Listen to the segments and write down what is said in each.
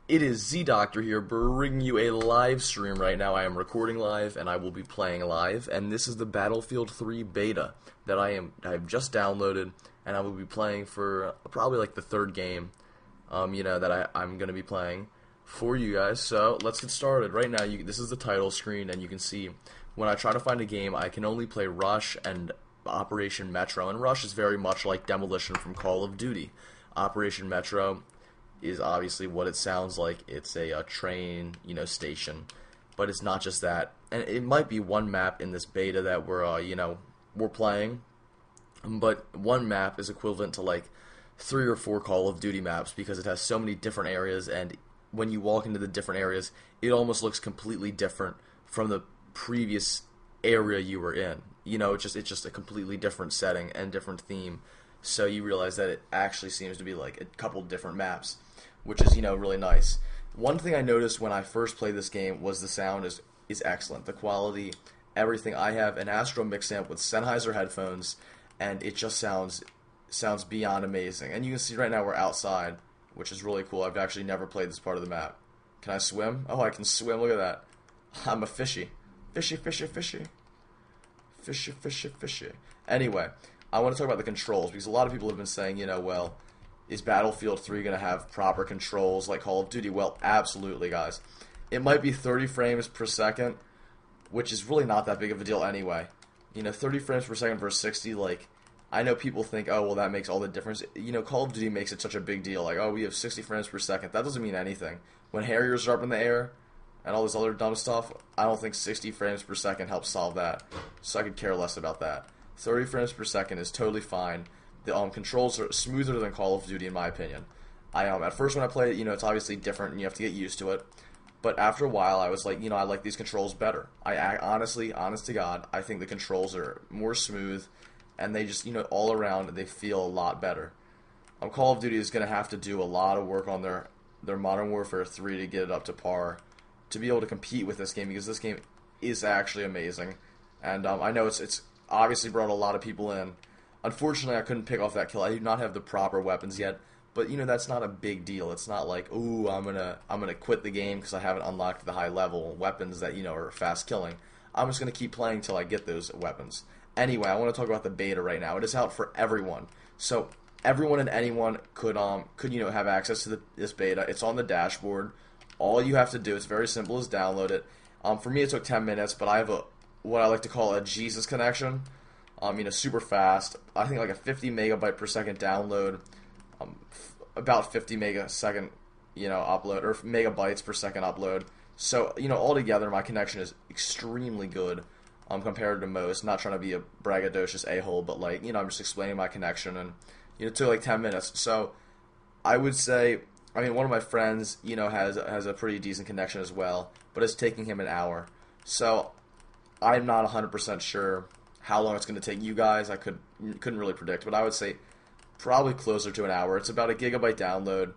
It is Z Doctor here, bringing you a live stream right now. I am recording live, and I will be playing live. And this is the Battlefield 3 beta that I have just downloaded, and I will be playing for probably like the third game, that I'm gonna be playing for you guys. So let's get started. Right now, this is the title screen, and you can see when I try to find a game, I can only play Rush and Operation Metro. And Rush is very much like Demolition from Call of Duty. Operation Metro is obviously what it sounds like. It's a train, station, but it's not just that. And it might be one map in this beta that we're playing, but one map is equivalent to like 3 or 4 Call of Duty maps because it has so many different areas, and when you walk into the different areas, it almost looks completely different from the previous area you were in. It's just a completely different setting and different theme. So you realize that it actually seems to be like a couple different maps, which is, really nice. One thing I noticed when I first played this game was the sound is excellent. The quality, everything. I have an Astro Mix-Amp with Sennheiser headphones, and it just sounds beyond amazing. And you can see right now we're outside, which is really cool. I've actually never played this part of the map. Can I swim? Oh, I can swim. Look at that. I'm a fishy. Fishy, fishy, fishy. Fishy, fishy, fishy. Anyway, I want to talk about the controls, because a lot of people have been saying, well, is Battlefield 3 going to have proper controls like Call of Duty? Well, absolutely, guys. It might be 30 frames per second, which is really not that big of a deal anyway. 30 frames per second versus 60, like, I know people think, oh, well, that makes all the difference. Call of Duty makes it such a big deal. Like, oh, we have 60 frames per second. That doesn't mean anything. When Harriers are up in the air and all this other dumb stuff, I don't think 60 frames per second helps solve that. So I could care less about that. 30 frames per second is totally fine. The controls are smoother than Call of Duty, in my opinion. At first when I played it, it's obviously different and you have to get used to it. But after a while, I was like, I like these controls better. Honest to God, I think the controls are more smooth, and they just, all around, they feel a lot better. Call of Duty is going to have to do a lot of work on their Modern Warfare 3 to get it up to par, to be able to compete with this game, because this game is actually amazing. And I know it's obviously brought a lot of people in. Unfortunately, I couldn't pick off that kill. I do not have the proper weapons yet, but that's not a big deal. It's not like, ooh, I'm gonna quit the game because I haven't unlocked the high level weapons that are fast killing. I'm just gonna keep playing till I get those weapons. Anyway, I want to talk about the beta right now. It is out for everyone, so everyone and anyone could have access to this beta. It's on the dashboard. All you have to do, it's very simple, is download it. For me, it took 10 minutes, but I have what I like to call a Jesus connection. Super fast. I think like a 50 megabyte per second download, about 50 megasecond, upload, or megabytes per second upload. So, altogether, my connection is extremely good, compared to most. Not trying to be a braggadocious a-hole, but like, I'm just explaining my connection, and it took like 10 minutes. So, I would say, one of my friends, has a pretty decent connection as well, but it's taking him an hour. So, I'm not 100% sure how long it's going to take you guys. I couldn't really predict, but I would say probably closer to an hour. It's about a gigabyte download,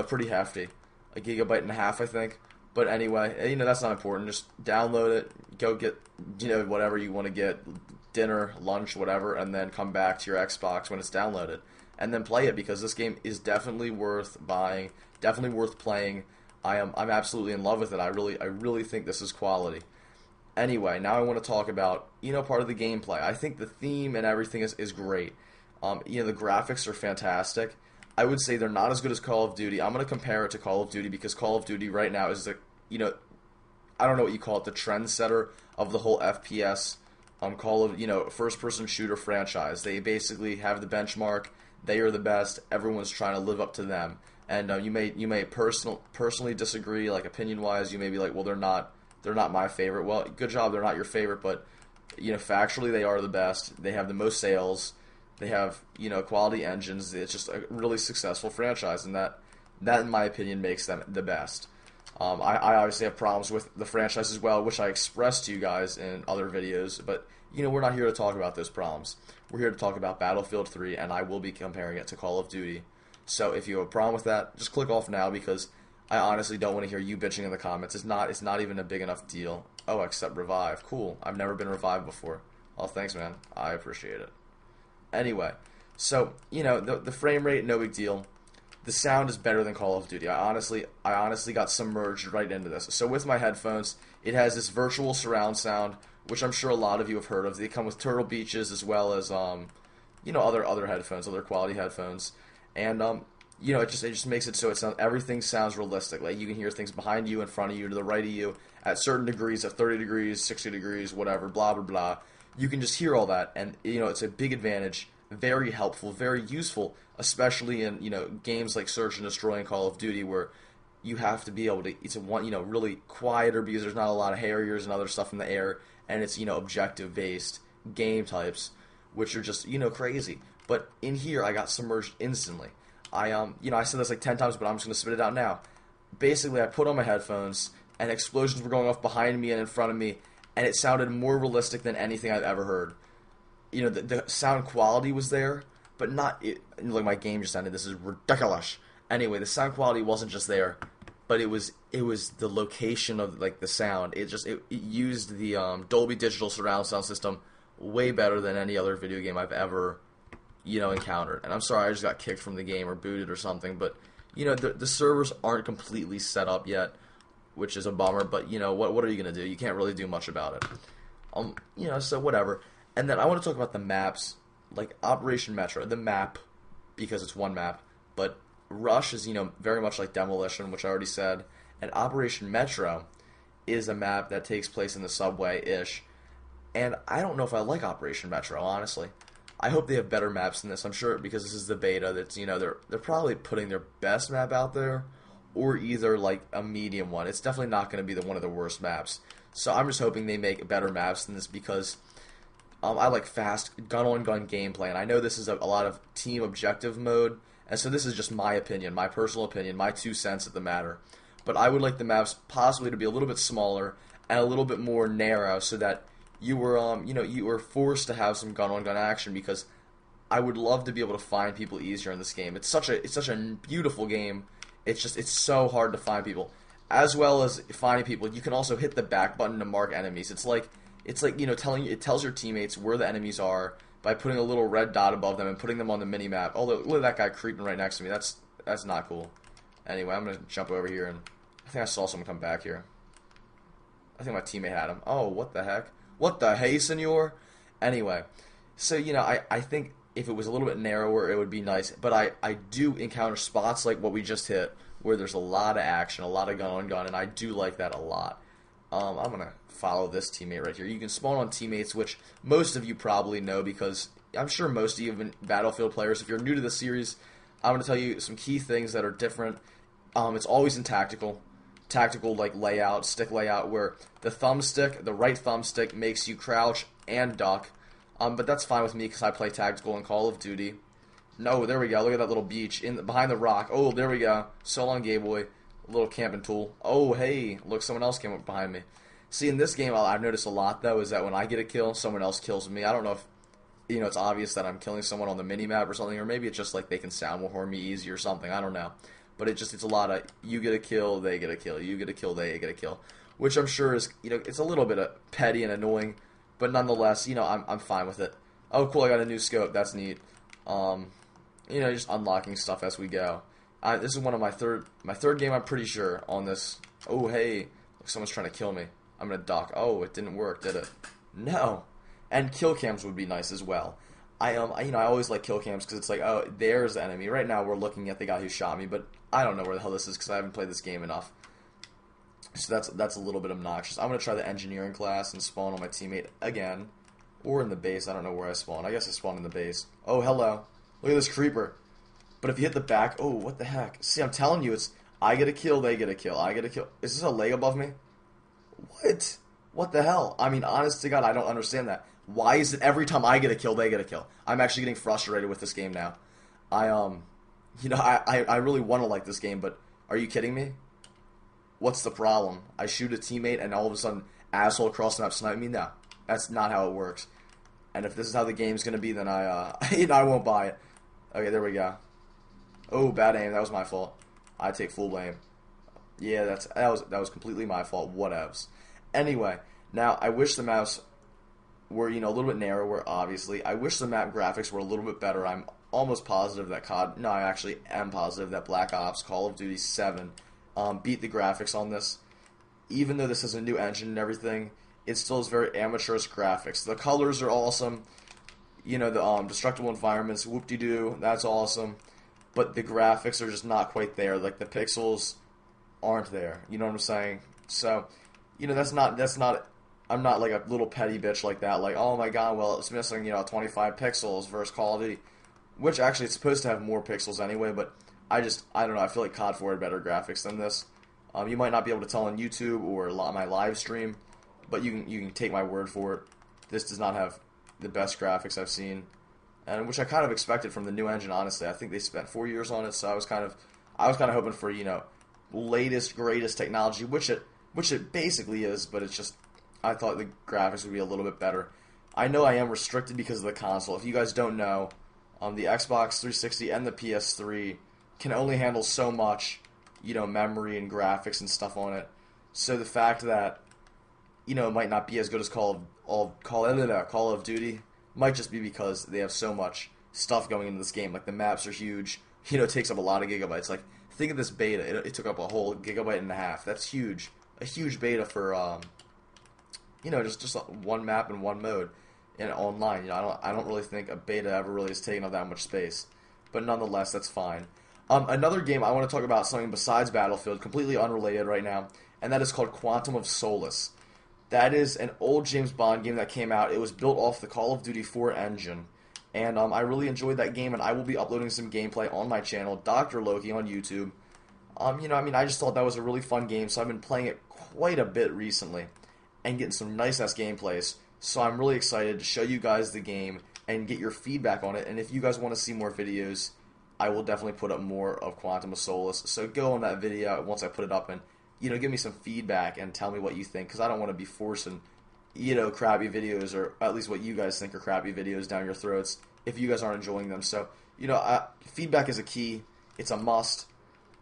pretty hefty. A gigabyte and a half, I think. But anyway, that's not important. Just download it, go get, whatever you want to get, dinner, lunch, whatever, and then come back to your Xbox when it's downloaded. And then play it, because this game is definitely worth buying, definitely worth playing. I'm absolutely in love with it. I really think this is quality. Anyway, now I want to talk about, part of the gameplay. I think the theme and everything is great. The graphics are fantastic. I would say they're not as good as Call of Duty. I'm going to compare it to Call of Duty, because Call of Duty right now is I don't know what you call it, the trendsetter of the whole FPS, first-person shooter franchise. They basically have the benchmark. They are the best. Everyone's trying to live up to them. And you may personally disagree, like opinion-wise. You may be like, well, they're not my favorite. Well, good job, they're not your favorite, but factually they are the best. They have the most sales. They have quality engines. It's just a really successful franchise, and that in my opinion makes them the best. I obviously have problems with the franchise as well, which I expressed to you guys in other videos, but we're not here to talk about those problems. We're here to talk about Battlefield 3, and I will be comparing it to Call of Duty. So if you have a problem with that, just click off now, because I honestly don't want to hear you bitching in the comments. It's not even a big enough deal. Oh, except revive. Cool. I've never been revived before. Oh, thanks, man. I appreciate it. Anyway, so, the frame rate, no big deal. the sound is better than Call of Duty. I honestly got submerged right into this. So with my headphones, it has this virtual surround sound, which I'm sure a lot of you have heard of. They come with Turtle Beaches as well as other headphones, other quality headphones, and it just makes it so everything sounds realistic. Like you can hear things behind you, in front of you, to the right of you, at certain degrees, at 30 degrees, 60 degrees, whatever, blah blah blah. You can just hear all that, and it's a big advantage. Very helpful, very useful, especially in games like Search and Destroy and Call of Duty, where you have to be able to. It's really quieter because there's not a lot of Harriers and other stuff in the air, and it's objective based game types, which are just crazy. But in here, I got submerged instantly. I said this like 10 times, but I'm just gonna spit it out now. Basically, I put on my headphones, and explosions were going off behind me and in front of me, and it sounded more realistic than anything I've ever heard. The sound quality was there, but not it. Like my game just ended. This is ridiculous. Anyway, the sound quality wasn't just there, but it was the location of like the sound. It used the Dolby Digital surround sound system way better than any other video game I've ever encountered. And I'm sorry, I just got kicked from the game or booted or something. But the servers aren't completely set up yet, which is a bummer. But what are you gonna do? You can't really do much about it. So whatever. And then I want to talk about the maps, like Operation Metro, the map, because it's one map, but Rush is, very much like Demolition, which I already said, and Operation Metro is a map that takes place in the subway-ish, and I don't know if I like Operation Metro, honestly. I hope they have better maps than this, I'm sure, because this is the beta, that's, they're probably putting their best map out there, or either, like, a medium one. It's definitely not going to be one of the worst maps. So I'm just hoping they make better maps than this, because I like fast gun-on-gun gameplay, and I know this is a lot of team objective mode, and so this is just my opinion, my personal opinion, my 2 cents at the matter. But I would like the maps possibly to be a little bit smaller and a little bit more narrow, so that you were forced to have some gun-on-gun action, because I would love to be able to find people easier in this game. It's such a beautiful game. It's so hard to find people, as well as finding people. You can also hit the back button to mark enemies. It's like it tells your teammates where the enemies are by putting a little red dot above them and putting them on the mini map. Although look at that guy creeping right next to me. That's not cool. Anyway, I'm gonna jump over here, and I think I saw someone come back here. I think my teammate had him. Oh, what the heck? What the hey, senor? Anyway, so I think if it was a little bit narrower, it would be nice. But I do encounter spots like what we just hit, where there's a lot of action, a lot of gun on gun, and I do like that a lot. I'm going to follow this teammate right here. You can spawn on teammates, which most of you probably know, because I'm sure most of you have been Battlefield players. If you're new to the series, I'm going to tell you some key things that are different. It's always in tactical like layout, stick layout, where the right thumbstick makes you crouch and duck. But that's fine with me because I play tactical in Call of Duty. No, there we go. Look at that little beach behind the rock. Oh, there we go. So long, gay boy. Little camping tool. Oh, hey, look, someone else came up behind me. See, in this game, I've noticed a lot, though, is that when I get a kill, someone else kills me. I don't know if, it's obvious that I'm killing someone on the mini-map or something, or maybe it's just like they can sound horn me easy or something. I don't know. But it's a lot of, you get a kill, they get a kill. You get a kill, they get a kill. Which I'm sure is, it's a little bit petty and annoying, but nonetheless, I'm fine with it. Oh, cool, I got a new scope. That's neat. Just unlocking stuff as we go. This is one of my third game, I'm pretty sure, on this. Oh, hey, look, someone's trying to kill me. I'm going to duck. Oh, it didn't work, did it? No. And kill cams would be nice as well. I always like kill cams because it's like, oh, there's the enemy. Right now we're looking at the guy who shot me, but I don't know where the hell this is because I haven't played this game enough. So that's a little bit obnoxious. I'm going to try the engineering class and spawn on my teammate again. Or in the base. I don't know where I spawn. I guess I spawned in the base. Oh, hello. Look at this creeper. But if you hit the back, oh, what the heck? See, I'm telling you, it's I get a kill, they get a kill. I get a kill. Is this a leg above me? What? What the hell? I mean, honest to God, I don't understand that. Why is it every time I get a kill, they get a kill? I'm actually getting frustrated with this game now. I really want to like this game, but are you kidding me? What's the problem? I shoot a teammate and all of a sudden, asshole across the map snipe me? No, that's not how it works. And if this is how the game's going to be, then I won't buy it. Okay, there we go. Oh, bad aim. That was my fault. I take full blame. Yeah, that was completely my fault. Whatevs. Anyway, now I wish the maps were a little bit narrower. Obviously, I wish the map graphics were a little bit better. I'm almost positive that no, I actually am positive that Black Ops Call of Duty 7 beat the graphics on this. Even though this is a new engine and everything, it still has very amateurish graphics. The colors are awesome. You know, the destructible environments, whoop-de-doo, that's awesome. But the graphics are just not quite there. Like, the pixels aren't there. You know what I'm saying? So, you know, that's not, I'm not like a little petty bitch like that. Like, oh my god, well, it's missing, 25 pixels versus Call of Duty. Which, actually, it's supposed to have more pixels anyway, but I don't know, I feel like COD 4 had better graphics than this. You might not be able to tell on YouTube or my live stream, but you can take my word for it. This does not have the best graphics I've seen, and which I kind of expected from the new engine. Honestly, I think they spent 4 years on it, so I was kind of hoping for latest greatest technology, which it basically is. But it's just I thought the graphics would be a little bit better. I know I am restricted because of the console. If you guys don't know, the Xbox 360 and the PS3 can only handle so much, memory and graphics and stuff on it. So the fact that it might not be as good as Call of Duty might just be because they have so much stuff going into this game. Like, the maps are huge. It takes up a lot of gigabytes. Like, think of this beta. It took up a whole gigabyte and a half. That's huge. A huge beta for just one map and one mode and online. I don't really think a beta ever really has taken up that much space. But nonetheless, that's fine. Another game I want to talk about, something besides Battlefield, completely unrelated right now, and that is called Quantum of Solace. That is an old James Bond game that came out. It was built off the Call of Duty 4 engine, and I really enjoyed that game, and I will be uploading some gameplay on my channel, Dr. Loki on YouTube. I just thought that was a really fun game, so I've been playing it quite a bit recently, and getting some nice-ass gameplays. So I'm really excited to show you guys the game and get your feedback on it, and if you guys want to see more videos, I will definitely put up more of Quantum of Solace. So go on that video once I put it up and give me some feedback and tell me what you think, because I don't want to be forcing, crappy videos, or at least what you guys think are crappy videos down your throats if you guys aren't enjoying them. So, feedback is a key. It's a must.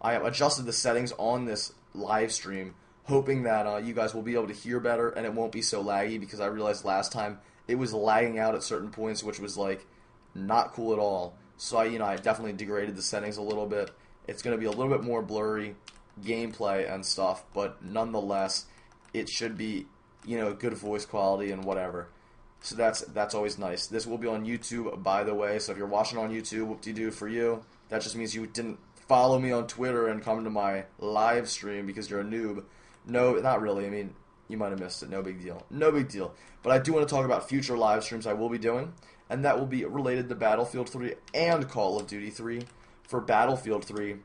I have adjusted the settings on this live stream, hoping that you guys will be able to hear better and it won't be so laggy, because I realized last time it was lagging out at certain points, which was, like, not cool at all. So, I definitely degraded the settings a little bit. It's going to be a little bit more blurry gameplay and stuff, but nonetheless, it should be, good voice quality and whatever. So that's always nice. This will be on YouTube, by the way, so if you're watching on YouTube, whoop-de-doo for you. That just means you didn't follow me on Twitter and come to my live stream because you're a noob. No, not really. I mean, you might have missed it. No big deal. No big deal. But I do want to talk about future live streams I will be doing, and that will be related to Battlefield 3 and Call of Duty 3. For Battlefield 3,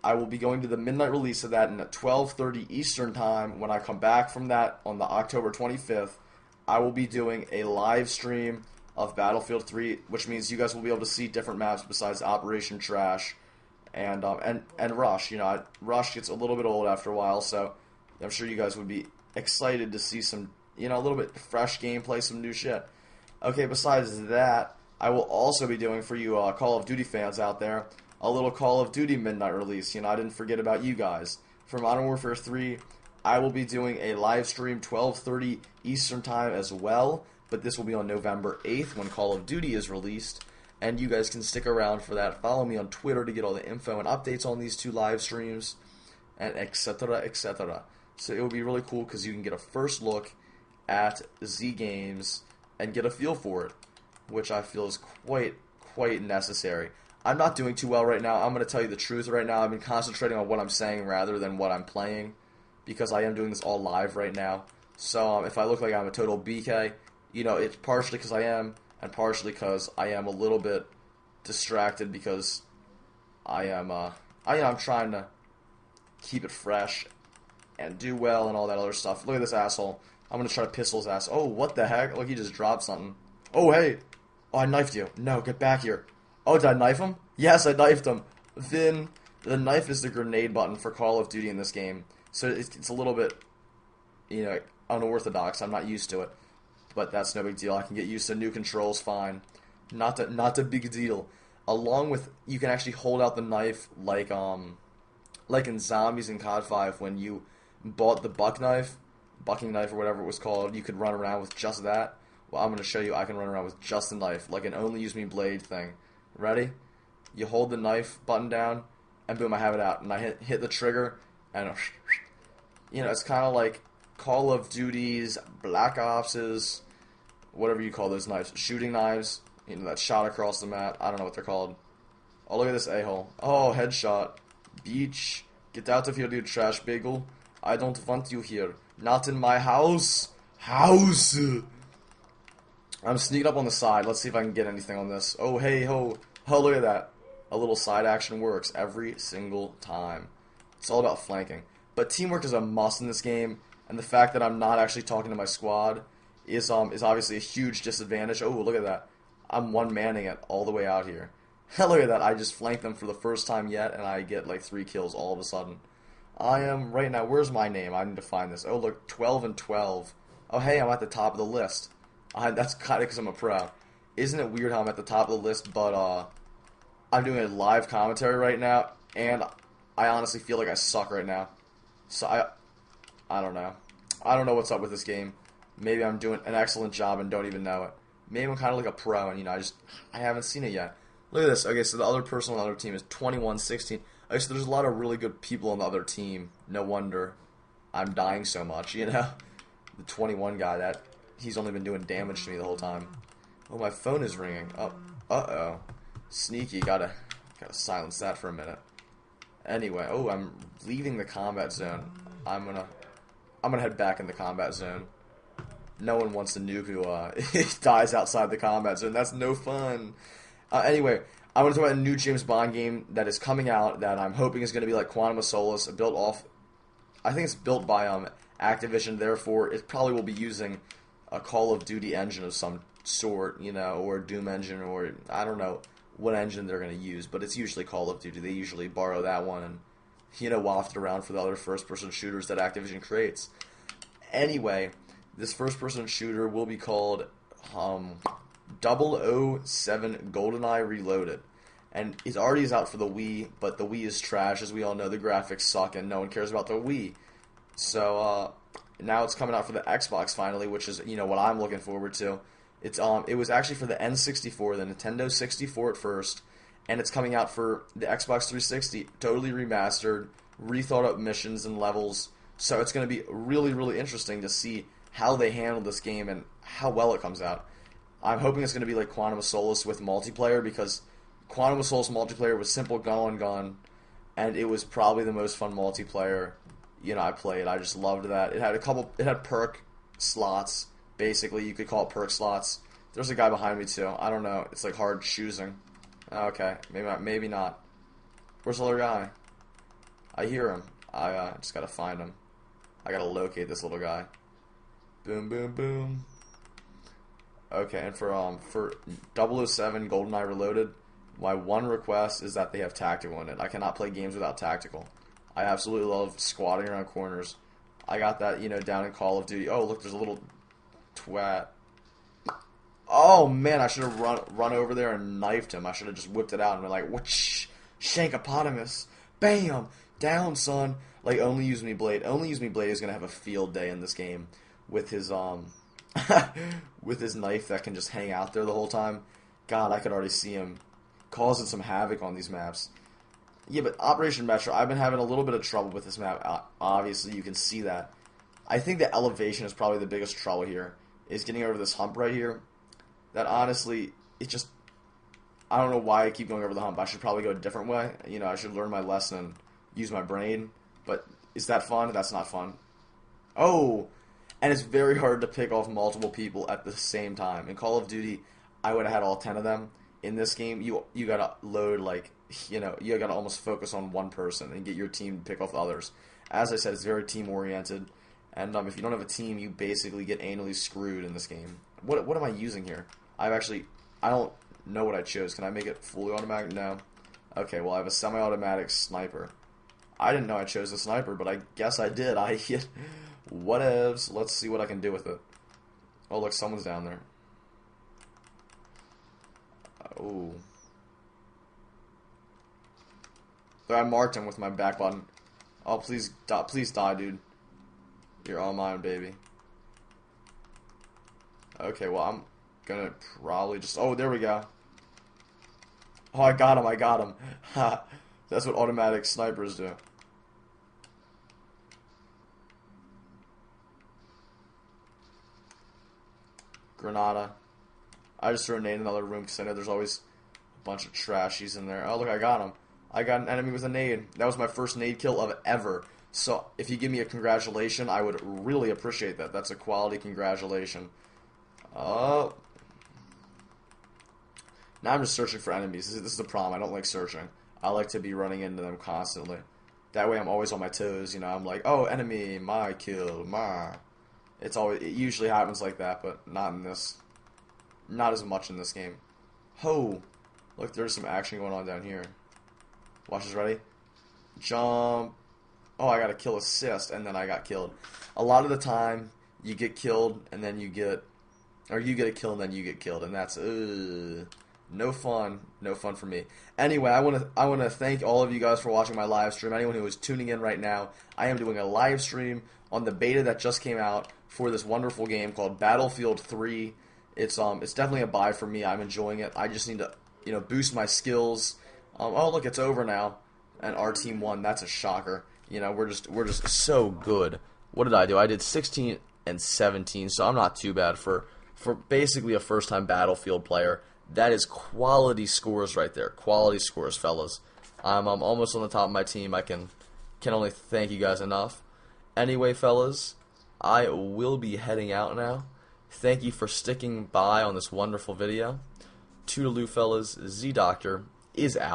I will be going to the midnight release of that, and at 12:30 Eastern Time, when I come back from that on the October 25th, I will be doing a live stream of Battlefield 3, which means you guys will be able to see different maps besides Operation Trash and Rush. Rush gets a little bit old after a while, so I'm sure you guys would be excited to see some, a little bit fresh gameplay, some new shit. Okay, besides that, I will also be doing, for you Call of Duty fans out there, a little Call of Duty midnight release. I didn't forget about you guys. For Modern Warfare 3, I will be doing a live stream 12:30 Eastern Time as well, but this will be on November 8th when Call of Duty is released, and you guys can stick around for that. Follow me on Twitter to get all the info and updates on these two live streams, and etc., etc. So it will be really cool because you can get a first look at Z Games and get a feel for it, which I feel is quite necessary. I'm not doing too well right now. I'm going to tell you the truth right now. I've been concentrating on what I'm saying rather than what I'm playing, because I am doing this all live right now. So if I look like I'm a total BK, it's partially because I am, and partially because I am a little bit distracted because I'm trying to keep it fresh and do well and all that other stuff. Look at this asshole. I'm going to try to pistol his ass. Oh, what the heck? Look, he just dropped something. Oh, hey. Oh, I knifed you. No, get back here. Oh, did I knife him? Yes, I knifed him. Then, the knife is the grenade button for Call of Duty in this game. So it's a little bit, unorthodox. I'm not used to it. But that's no big deal. I can get used to new controls fine. Not a big deal. Along with, you can actually hold out the knife like in Zombies in COD 5 when you bought the bucking knife or whatever it was called. You could run around with just that. Well, I'm going to show you I can run around with just the knife, like an only use me blade thing. Ready? You hold the knife button down, and boom, I have it out. And I hit the trigger, and it's kind of like Call of Duty's, Black Ops's, whatever you call those knives, shooting knives. That shot across the map. I don't know what they're called. Oh, look at this a-hole. Oh, headshot. Beach. Get out of here, you trash bagel. I don't want you here. Not in my house. House. I'm sneaking up on the side. Let's see if I can get anything on this. Oh, hey, ho. Oh, look at that. A little side action works every single time. It's all about flanking. But teamwork is a must in this game, and the fact that I'm not actually talking to my squad is obviously a huge disadvantage. Oh, look at that. I'm one-manning it all the way out here. Look at that. I just flanked them for the first time yet, and I get like 3 kills all of a sudden. I am, right now, where's my name? I need to find this. Oh, look, 12 and 12. Oh, hey, I'm at the top of the list. That's kind of because I'm a pro. Isn't it weird how I'm at the top of the list, but I'm doing a live commentary right now, and I honestly feel like I suck right now. So I don't know. I don't know what's up with this game. Maybe I'm doing an excellent job and don't even know it. Maybe I'm kind of like a pro, and I haven't seen it yet. Look at this. Okay, so the other person on the other team is 21-16. Okay, so there's a lot of really good people on the other team. No wonder I'm dying so much, The 21 guy, he's only been doing damage to me the whole time. Oh, my phone is ringing. Oh, uh-oh. Sneaky. Gotta silence that for a minute. Anyway, oh, I'm leaving the combat zone. I'm gonna head back in the combat zone. No one wants to nuke who dies outside the combat zone. That's no fun. Anyway, I want to talk about a new James Bond game that is coming out that I'm hoping is going to be like Quantum of Solace, I think it's built by Activision, therefore it probably will be using a Call of Duty engine of some sort, or a Doom engine, or I don't know what engine they're going to use, but it's usually Call of Duty. They usually borrow that one and, waft it around for the other first-person shooters that Activision creates. Anyway, this first-person shooter will be called 007 GoldenEye Reloaded. And it already is out for the Wii, but the Wii is trash. As we all know, the graphics suck and no one cares about the Wii. So, now it's coming out for the Xbox finally, which is, what I'm looking forward to. It was actually for the N64, the Nintendo 64 at first, and it's coming out for the Xbox 360, totally remastered, rethought up missions and levels. So it's going to be really, really interesting to see how they handle this game and how well it comes out. I'm hoping it's going to be like Quantum of Solace with multiplayer, because Quantum of Solace multiplayer was simple gun on gun, and it was probably the most fun multiplayer I played. I just loved that. It had perk slots. Basically, you could call it perk slots. There's a guy behind me too. I don't know. It's like hard choosing. Okay, maybe not. Where's the other guy? I hear him. I just gotta find him. I gotta locate this little guy. Boom, boom, boom. Okay, and for 007 GoldenEye Reloaded, my one request is that they have tactical in it. I cannot play games without tactical. I absolutely love squatting around corners. I got that, down in Call of Duty. Oh, look, there's a little twat. Oh, man, I should have run over there and knifed him. I should have just whipped it out and been like, whoosh, Shankopotamus. Bam! Down, son. Like, Only Use Me Blade. Only Use Me Blade is going to have a field day in this game with his, with his knife that can just hang out there the whole time. God, I could already see him causing some havoc on these maps. Yeah, but Operation Metro, I've been having a little bit of trouble with this map. Obviously, you can see that. I think the elevation is probably the biggest trouble here, is getting over this hump right here. That honestly, I don't know why I keep going over the hump. I should probably go a different way. I should learn my lesson and use my brain. But is that fun? That's not fun. Oh! And it's very hard to pick off multiple people at the same time. In Call of Duty, I would have had all 10 of them. In this game, you gotta load, you gotta almost focus on one person and get your team to pick off the others. As I said, it's very team-oriented. And if you don't have a team, you basically get anally screwed in this game. What am I using here? I don't know what I chose. Can I make it fully automatic? No. Okay, well, I have a semi-automatic sniper. I didn't know I chose the sniper, but I guess I did. Whatevs. Let's see what I can do with it. Oh, look, someone's down there. Oh. I marked him with my back button. Oh, please die, dude. You're all mine, baby. Okay, well, I'm gonna probably just... Oh, there we go. Oh, I got him, I got him. Ha. That's what automatic snipers do. Granada. I just threw a nade in another room because I know there's always a bunch of trashies in there. Oh, look, I got him. I got an enemy with a nade. That was my first nade kill of ever. So if you give me a congratulation, I would really appreciate that. That's a quality congratulation. Oh. Now I'm just searching for enemies. This is the problem. I don't like searching. I like to be running into them constantly. That way I'm always on my toes. You know, I'm like, oh, enemy, my kill, my. It usually happens like that, but not in this. Not as much in this game. Ho! Look, there's some action going on down here. Watch this, ready? Jump. Oh, I got a kill assist, and then I got killed. A lot of the time, you get killed, and then you get... Or you get a kill, and then you get killed, and that's... no fun. No fun for me. Anyway, I want to thank all of you guys for watching my live stream. Anyone who is tuning in right now, I am doing a live stream on the beta that just came out for this wonderful game called Battlefield 3. It's definitely a buy for me. I'm enjoying it. I just need to, you know, boost my skills. Oh, look, it's over now, and our team won. That's a shocker. You know, we're just so good. What did I do? I did 16 and 17, so I'm not too bad for basically a first-time Battlefield player. That is quality scores right there. Quality scores, fellas. I'm almost on the top of my team. I can only thank you guys enough. Anyway, fellas, I will be heading out now. Thank you for sticking by on this wonderful video. Toodaloo, fellas. Z Doctor is out.